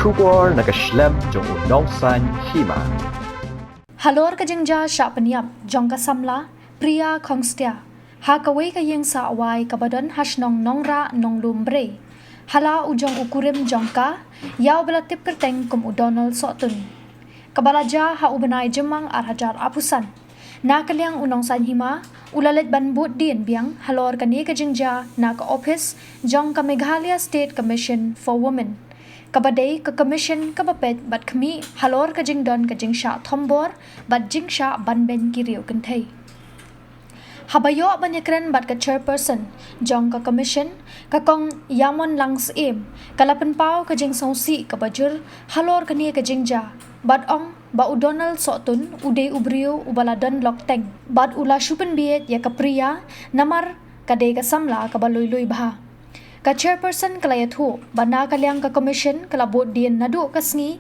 Shubor nakaslem jong unongsan hima. Halor ka jingja sya peniap jong ka samla pria kongstia. Ha kawai ka yeng sa awai kabadon hasnong nongra nong lumbre. Hala ujong ukurim jong ka yaw belatip kerteng kum udonal sotun. Kabalaja ha ubenai jemang arhajar apusan. Na kaliang unongsan hima ulalet banbut dien biang halor ka ni ka jingja na ka office jong ka Meghalaya State Commission for Women. Kabadai ke commission kabapet bat kami halor ka jingdon ka jingsha thombor bat jingsha banben kiriu kentai. Habayo banyakren bat ka chairperson jong ka commission ka kong yamon langs im kalapan pau ka jing songsi ka bajur halor ka ni ka jingja bat ong ba udonal sotun ude ubrio ubaladan lokteng bat ula shupen biet ya ka priya namar kadai ka samla ka balui-lui bah. Ka chairperson kalayat ho, bana kalyang ka commission kalabot din nadu kasngi,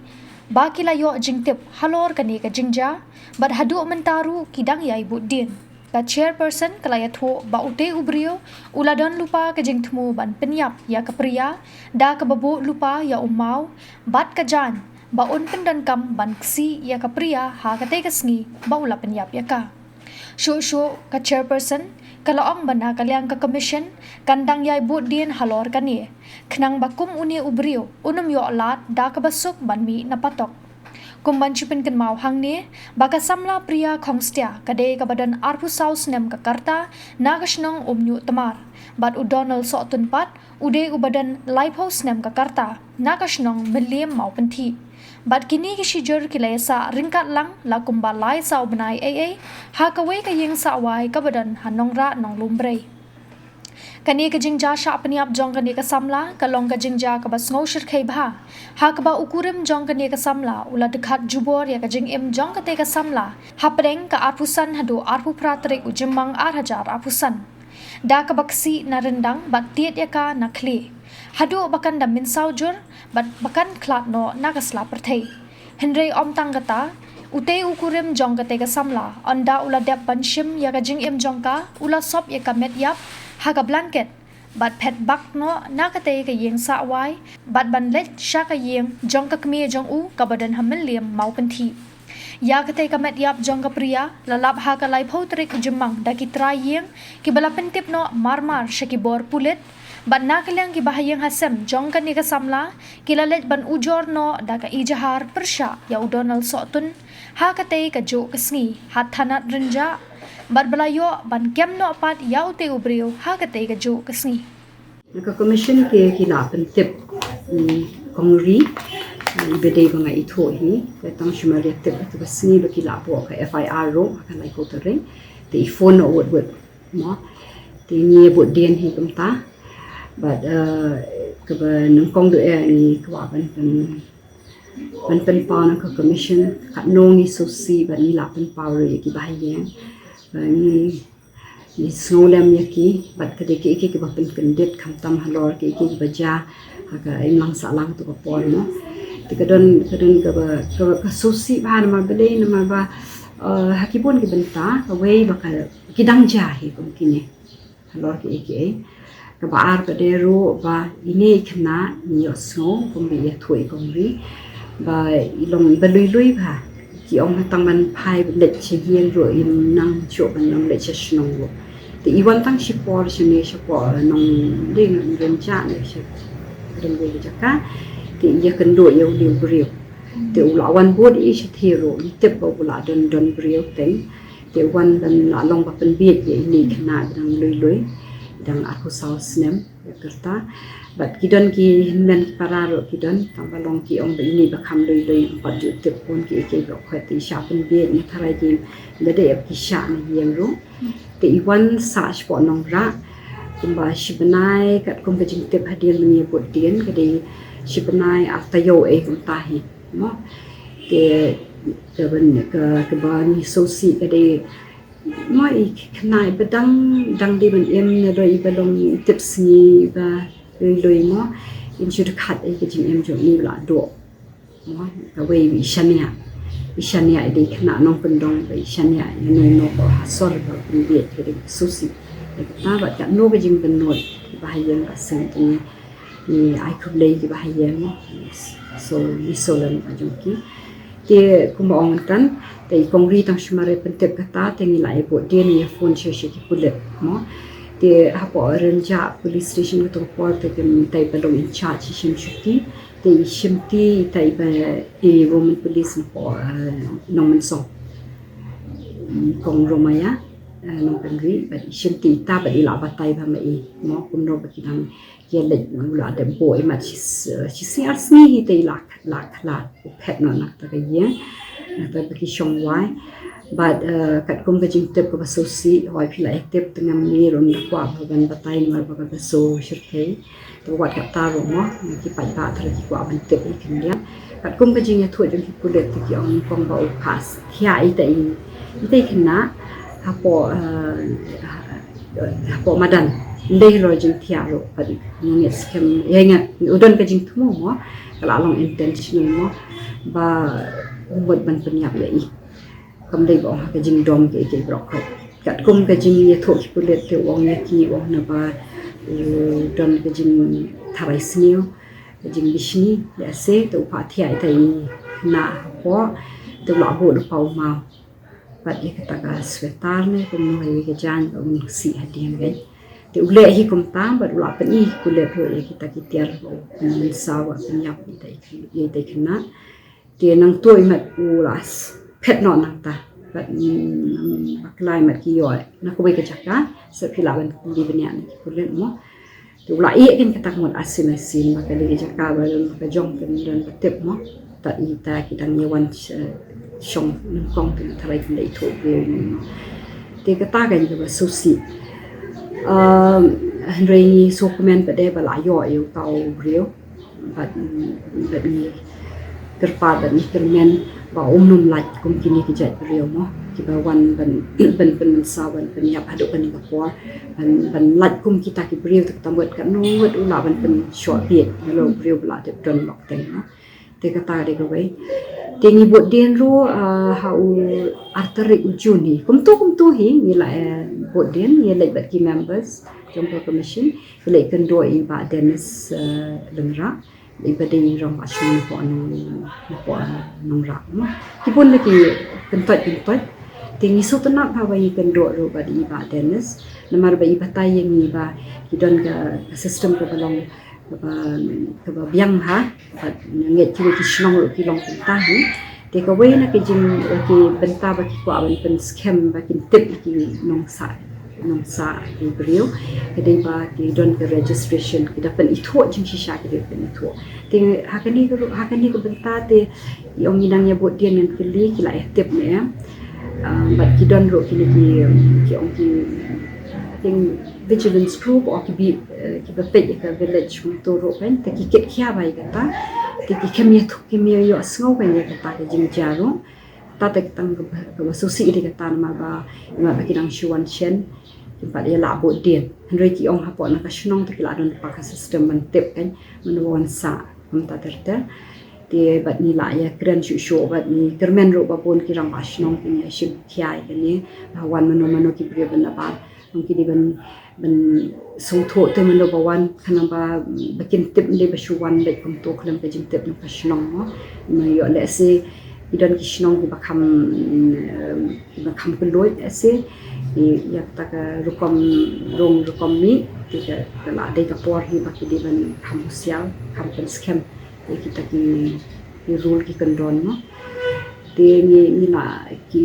ba kilayo jingtip halor kani ka jingja, bat hadu mentaru kidang yai bot din. Ka chairperson kalayat ho, ba ute ubrio, uladon lupa ka jingtmu ban penyap ya ka priya, da ka babo lupa ya umaw, bat ka jan, ba un pendan kam ban ksi ya ka priya ha katay kasngi, ba ula penyap ya ka. Syo ka chairperson, kalaong bana kalyang ka commission, kandang yai bot din halor kani. Kenang bakum uni ubrio, unum yo alat da kabasuk ban mi napatok. Kumban chupin kan mau hang ni, baka samla pria kongstia, kadai kabadan arpu saus nem kakarta, nagasnong umnyu tamar. Bat udonal sotun pat, ude ubadan lighthouse nem kakarta, nagasnong melim mau penti. Bat kini kisijur kilayasa ringkat lang la kumbalay sa ubenay ha kaway kayeng sa away kabadan hanongra nong lumbre. Kani ka jingja sya peniap jong kani ka samla kalong ka jingja ka bas ngawshir kay bah. Ha kaba ukurim jong kani ka samla ula dekat jubor ya ka jing im jong kate ka samla. Ha pedeng ka arpusan hadu arpu pratrik ujemang arhajar apusan. Da ka baksi na rendang bat tiet ya ka na kli. Hadu bakan da min saujur bat bakan klat no nagasla perthei. Henry om tang kata ute ukurim jong kate ka samla onda ula dep banshim ya ka jing im jong ka ula sop ya ka met yap ha ka blanket bat pet bak no nakate ka yeng sa wai bat ban let sha ka yeng jong ka kmi jong u ka badan hamel liam mau penti. Ya kate ka met yap jong ka priya lalap ha ka lai potrik jemang da ki try yeng ki bala pentip no marmar shakibor pulit. Bat nakalang kibahayang hasem jong ka ni ka samla kilalet ban ujor no da ka ijahar persya ya udonal sotun ha katay ka jo kasngi hat hanat renja bat balayo ban kem no apat ya ute ubrio ha katay ka jo kasngi. Naka commission ke kilapan tip kongri ibede ko nga ito hi katang shumari tip at kasngi lo kilapo ka FIR ro ka lai ko tering te phone no word mo te ni bot den hi kumta but kaba nang kong do ni kwa ban pa nang ka commission kat nongi so si ban ni lapan power ki bahayang ni snolem yaki but kade ki ki ba pen kendet khamtam halor ki baja aga imlang salang to ko por no tikadon ka so si ba na mabele na ba hakibon ki benta ka way baka kidang jahi kum kini halor ki kabaar kadero ba ini kena ni osno kumbi ya thui kongri ba ilong balui ba ki ong hatang man phai let che hien ro im nang cho ban nang let che snong ro ti iwan tang sipor sine sipor nong ding ren cha ne che ren be jaka ti ya kendo ya uli brio ti ulawan bod i che thiro te bo bula don brio teng ti wan dan la long ba pen biet ye ni kena dang lui dang aku saus nem kerta bat kidon ki men pararo kidon tambalong ki ong ini bakam loi pat ju tep pon ki ko khati shapen be ni tharai ki lede ap ki sha ni yeng ro te iwan sa spo nong ra kumba shibnai kat kum bejing tep hadil ni pot dien kade shibnai aftayo kum tahi mo te ban ka ban sosi kade moi knai bedang dang di ban em ne roi balong tips ni ba loi mo in should cut e ke jing em jo ni la do mo ka wei wi shania de khna nong pendong wi shania ni no ko hasor ba bin bi ke susi ta ba ta no ke jing ben no ba yang ka sen ni ni ai kublai ki bahaya mo so ni solan ajungki te kumaong tan te kongri tang shumare pentek kata te nilai bo dia ni phone che ki pulet mo te hapo renja police station to report te tai balong in charge shim shuti te shimti tai ba e woman police po nomen so kong romaya nong kandri ba shimti ta ba ila batai ba mai mo kumno ba kinang yelek mula de boy mat si arsni te la pet no nak ta ye ta ba ki shong wai but kat kum ka jing tep ka so si hoi phila active tengam ni ron da kwa ban batai mar ba ka so shirke to wat ka ta ro mo ki pai ba thar ki kwa ban tep ikin dia kat kum ka jing ya thoi jing ki kulet ki ong kong ba u pas khia i tai khna hapo madan ndai ro jing thia ro pa ni skem yenga udon ka jing thumo mo kala long intentional mo ba umbot ban penyap ya i kam dei bo ka jing dom ke brok kat kum ka jing ye thok kulet te wong ya ki wong na ba don ka jing tharai snio ka jing bishni ya se to pa thia tai na ho to la bo do pau ma pat ye kata ka swetar ne kum no ye ka jan om si hadiam gai te ule hi kum tam ba la pen i kulet ho ye kita kitiar min sawa penyap ye tai kena te nang toi mat ulas pet no nang ta but baklai mat ki yo na ko be ka chaka se phila ban di benya ni kulen mo tu la i ken kata mo asin ba ka di chaka ba ka jong ken dan tep mo ta i ta ki dan ye wan shong nang kong tu tharai ken dei tho be te ka ta kan ba susi rei so comment ba de ba la yo yu tau rio but ni terpad ni termen ba umnum laj kum kini ki jat rio mo ki ba wan ban sawan ban yap hadu kan ka por ban laj kum kita ki rio tak tambut kan no wet ula ban pen short bit lo rio bla de don lok teng no te kata de ko wei te ngi bot den ro ha u arterik ujuni kum tu hi ni la bot den ye laj bat ki members jompo commission le kan do i ba Dennis lengra ibadi rong asyum po nong rak mo kipun lagi kentot tingi sutuna pawai kendo ro badi ba Dennis namar ba ibatai yang iba kidon ka system ko balong ka ba biang ha bat nget ki snong ro ki long tahi te ko we na ki jing ki benta ba ki kwa ban pen scam ba ki tip ki nong sa di brio kedai ba di don ke registration kita pen itho jing shisha ke pen itho te hakani ko benta te yong inang ya bot dian yang kili kila active ne but ki don ro ki ong ki ting vigilance group or ki ba pe ka village to ro pen te ki ket khia bai kata te ki kemia yo sngo pen ya kata ke jing jaro ta tek tang ko susi ri kata ma ba ki nang shuan chen tempat dia labo dia hendrai ki ong hapo na ka shnong te kila don pa ka system man tep kan man won sa ta terter te bat ni la ya kren shu bat ni kermen ro ba pon ki rang ba shnong ki ya shim khiai kan ni wan mano ki bre ban ba ong ki di ban sung tho te man ba wan khana ba bakin tep le ba shu wan le kum to khlam ka jing tep na ka shnong mo yo le se idon ki shnong ki ba kham peloi se ya tak rukom mi kita la de ka por hi baki di ban kham sial kham pen scam kita ki rule ki kandon no te ni la ki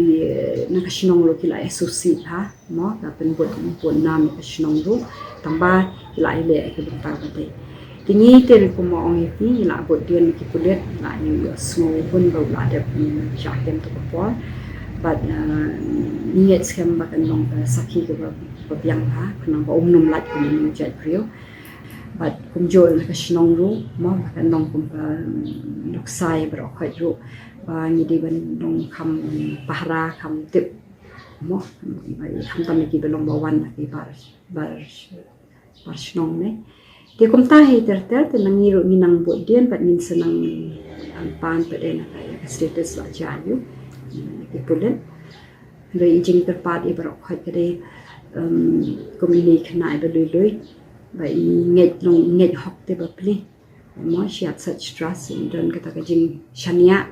na ka shnong lo ki la SOC ha mo ta pen bot nam ka shnong ro tamba ki la ile ka benta ba de tingi te ko mo ong yi la bot dian ki pulet la ni small pun ba la de cha tem to ko por but niat scam bakan long sakhi ko ba biang ha kanang ba umnum lat ko ni jat rio but kum jol ka shnong ru mo bakan long kum ka luksai bro khai ru ba ni di ban long kham pahra kham tip mo ai kham tam ki belong ba wan ki bar shnong ne te kum ta he ter te nang ru ni nang bo dien bat min senang pan pe de na ka status la jayu ipulen rei jing terpad i barok khoi kade komuni khnai belui ba ngej hok te ba pli mo she had such trust in don kata ka jing shania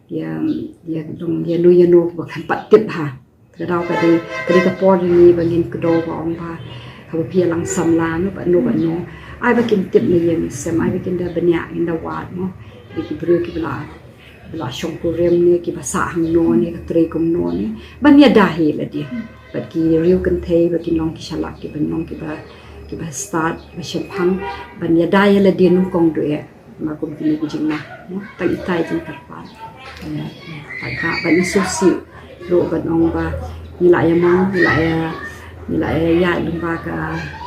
dia nu ba kan pat tip ha ka dau ka di ka por ni ba ngin ka do ba ong ba ka pia lang sam la no ai ba kin tip ni yem sem ai ba kin da banya in da wat mo ki bru ki bla shong ko rem ni ki ba sa hang no ni ka tre kom no ni ban ya da he la dia but ki riu kan thei ba kin long ki shalak ki ban long ki ba start ki ba shapang ban ya da ya la dia nu kong do ya ma kom ki ni jing na no ta itai jing tar pa ta ka ban so si ro ban ong ba ni la ya mang ni la ya lum ba ka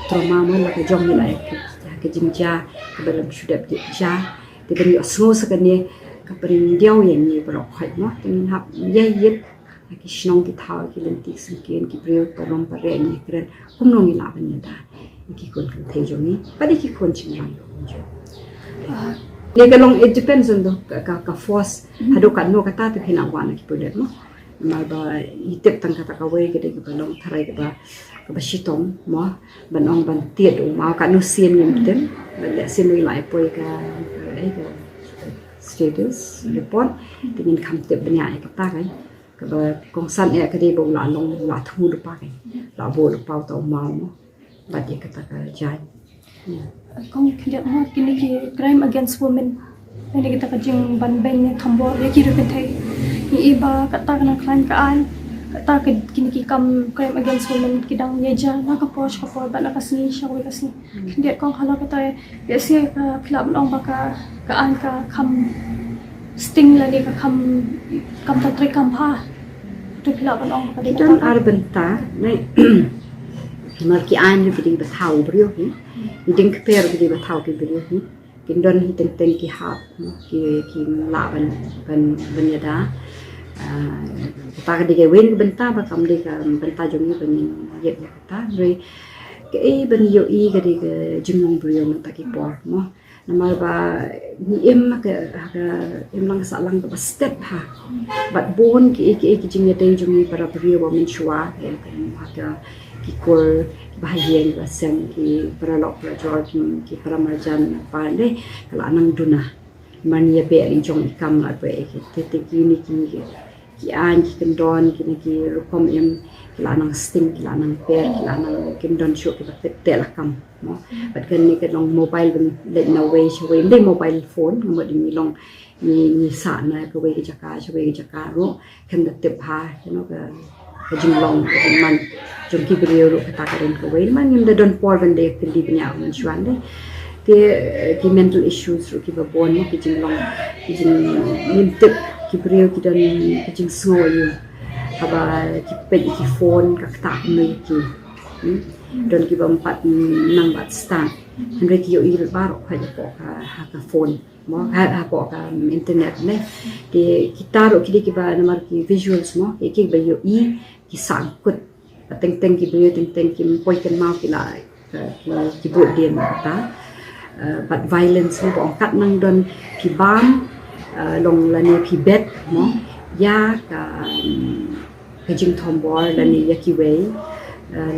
trauma mo la ka jong ni la ka jing ja ka ba lam shudap di ja ti ban yo so sa kan ni ka pen diao yang ni ba ro khai no tin hap ye yet ki shnong ki thau ki len ti sin ken ki breu pa rom pa re ni kren kum no ni la ban ni da ki kon kan thei jo ni pa di ki kon chin rang jo ni ka long it depends on ka force hado kan no ka ta te phina wa na ki podet no mal ba itep tang kata ka we ke de ka long tharai ka ba shitong mo ban ong ban tiet u ma ka no sien ni ten ban le sien ni lai poi ka status report tingin kam tip banya ka ta kai ka ba kong san e ka de bo la long la thu lu pa kai la bo lu pa to ma mo ba de ka ta ka jai kong kaya mo kini ki crime against women ini kita kajing ban beng thombo ya ki rupen thai ni iba kata kana crime kaan kata kini ki kam crime against women kidang yeja na ka posh ka por ba na kasni shawi kasni kaya kong hala kata ya si ka club long baka kaan ka kam sting lagi ka kam ta tri kam pa tu club long ka don arbenta nei mar ki an bi ba thau brio hi ding per bi ba thau ki brio hi kin don hi ten ki hap ki la ban ya da ta ka dige wen benta ba kam de ka benta jong ni ban yet ta re ke ban yo I ka dige jingong brio na ta ki por mo namal ba ni em ka em lang sa lang ba step ha but bon ki jing te jong ni para brio ba min chua em ka ki kor bahagian ba sem ki para lok para George ki para marjan pa le kala nang duna man ya be ri jong ikam la be ki te ki ni ki an ki kendon ki rukom em kala nang sting kala nang per kala nang kendon show ki ba te la kam mo but kan ni ka long mobile ben le na way shwe le mobile phone mo ni long ni sa na ka we ki jaka ro kan da te pha no ka jing long ka man jom ki brio ro kata karen ko we man yum da don por ban de ki di nya man chuan de ki mental issues ro ki ba bon mo ki jing long ki jing nim tip ki brio ki don ki jing so yu aba ki pe ki phone ka ta me ki don ki ba pat nang bat start andre ki yo I ba ro ka ko ka phone mo ha po ka internet ne ki taro ki ba namar ki visuals mo ki ba yo I ki sangkut teng ki brio teng ki poi kan mau ki la ki bu dien ta but violence ni bong kat nang don ki bam long la ni ki bet mo ya ka jing thombor la ni ya ki wei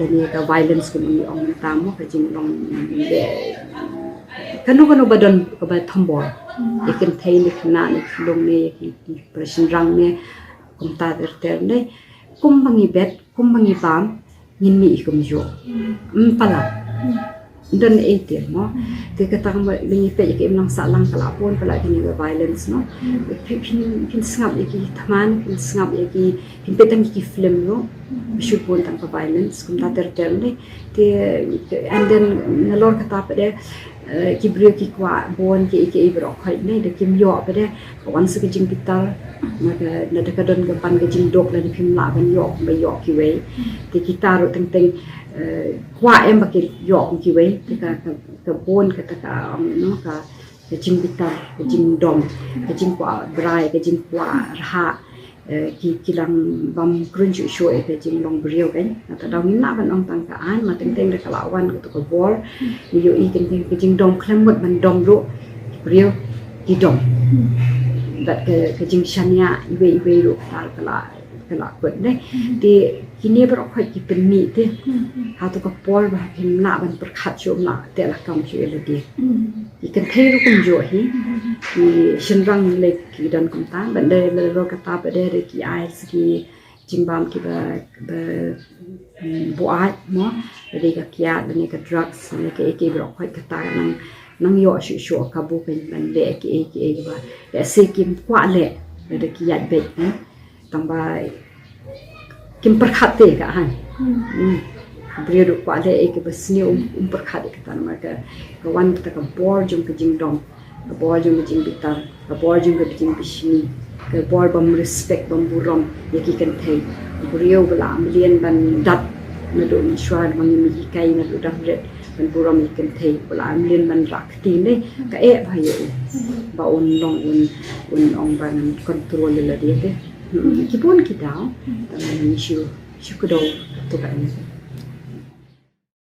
la ni ka violence ko ni ong ta mo ka jing long kanu ba don ka ba thombor ye kan thei ni khna ni long ni ki pression rang ne kum ta ter ne kum bangi bet kum bangi bam ngin mi kum jo pala don etir mo te ka tang ba ni pe ke im lang sa lang kala pon pala ni violence no pin snap ki thaman pin snap ki pin pe tang ki film no bishu pon tang violence kum ta ter ne te and then nalor ka ta pe ki brio ki kwa bon ki ibro khai ne de kim yo pe de wan se ki jing pital na de ka don ga pan ga jing dok la de phim la ban yo ba yo ki we te ki taro teng kwa em ba ki yo ki we te ka bon ka no ka jing pital ka jing dom ka jing kwa dry ka jing kwa ha ki lang bam grunju show e jing long brio kan ta dong na ban ong tang ka an ma teng de ka lawan ka to ka bor ni yo I teng ka jing dom klem mot ban dom ro brio ki dom dat ka jing shania iwe ro ta ka la kelakut deh di kini berokhat ki penni te ha tu ka por ba him na ban perkhat chom na te la kam chu ele di ikan thei ru kum jo hi ki shinrang le ki dan kum ta ban de le ro ka ta ba de ki ai ki jimbam ki ba buat mo de ka kiat de ka drugs ne ka ek berokhat ka ta nang yo shu ka bu pen ban le ki ba le se kim kwa le de ki yat bet tambah kim perkhat te ka han beliau duk kwa le ek besni perkhat ka tan mereka kawan kita ka bor jum ka jing dom ka bor jum ka jing bitar ka bor jum ka jing bisni ka bor bam respect bam burom yaki kan thai beliau bela amlian ban dat na do shwar mang mi kai na do dam red ban burom yakan thai bela amlian ban rak ti ne ka bhayo ba on long un ong ban control le dia te kipun kita ni shu kudo tu kan